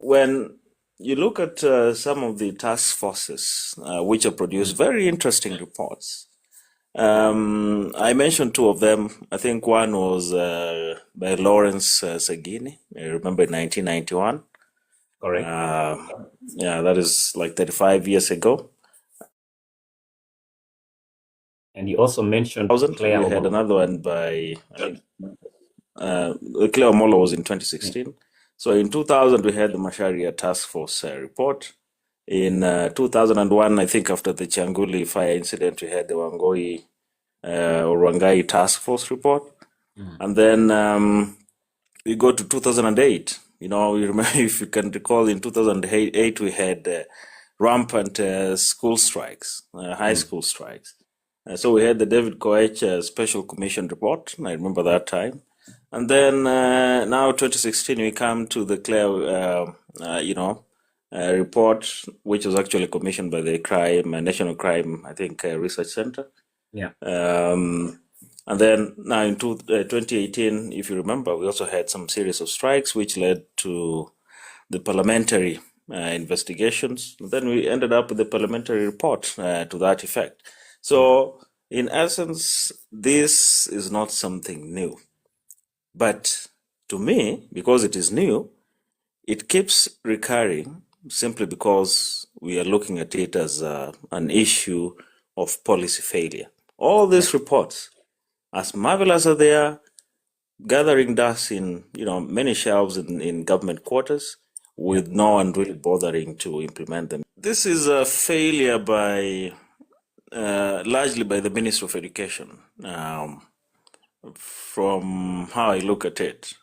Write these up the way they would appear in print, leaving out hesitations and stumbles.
when you look at some of the task forces which have produced very interesting reports, I mentioned two of them. I think one was by Lawrence Sagini. I remember in 1991. Correct. Yeah, that is like 35 years ago. And you also mentioned We had another one by, Claire Omolo was in 2016. So in 2000, we had the Masharia Task Force report. In 2001, I think after the Changuli fire incident, we had the Wangoi or Wangai Task Force report. And then we go to 2008. You know, you remember, if you can recall, in 2008, we had rampant school strikes, high school strikes. So we had the David Koech Special Commission report. I remember that time. And then now, 2016, we come to the Claire, report, which was actually commissioned by the National Crime, I think, Research Center. Yeah. And then now in 2018, if you remember, we also had some series of strikes which led to the parliamentary investigations. And then we ended up with the parliamentary report to that effect. So, in essence, this is not something new. But to me, because it is new, it keeps recurring simply because we are looking at it as an issue of policy failure. All these reports, as marvelous as they are, gathering dust in many shelves in government quarters with no one really bothering to implement them. This is a failure by largely by the Ministry of Education, from how I look at it.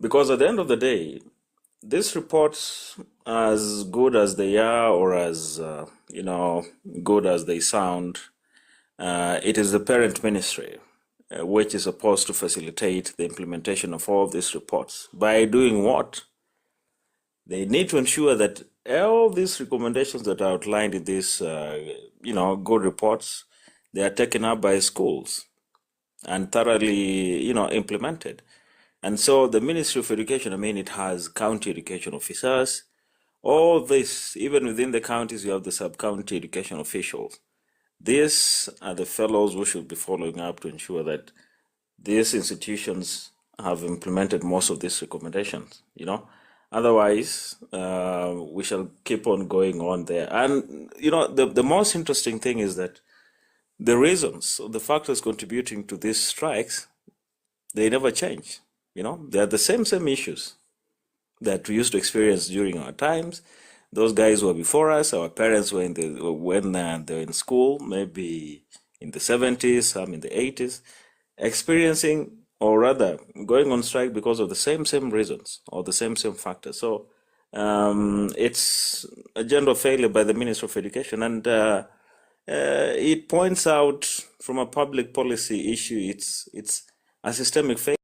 Because at the end of the day, these reports, as good as they are or as good as they sound, it is the parent ministry which is supposed to facilitate the implementation of all these reports. By doing what? They need to ensure that all these recommendations that are outlined in these, good reports, they are taken up by schools and thoroughly, implemented. And so the Ministry of Education, I mean, it has county education officers. All this, even within the counties, you have the sub-county education officials. These are the fellows who should be following up to ensure that these institutions have implemented most of these recommendations, Otherwise, we shall keep on going on there. And, the most interesting thing is that the reasons, the factors contributing to these strikes, they never change. They are the same issues that we used to experience during our times. Those guys were before us. Our parents were when they were in school, maybe in the 70s, some in the 80s, experiencing, or rather going on strike because of the same reasons or the same factors. So it's a general failure by the Ministry of Education, and it points out from a public policy issue, it's a systemic failure.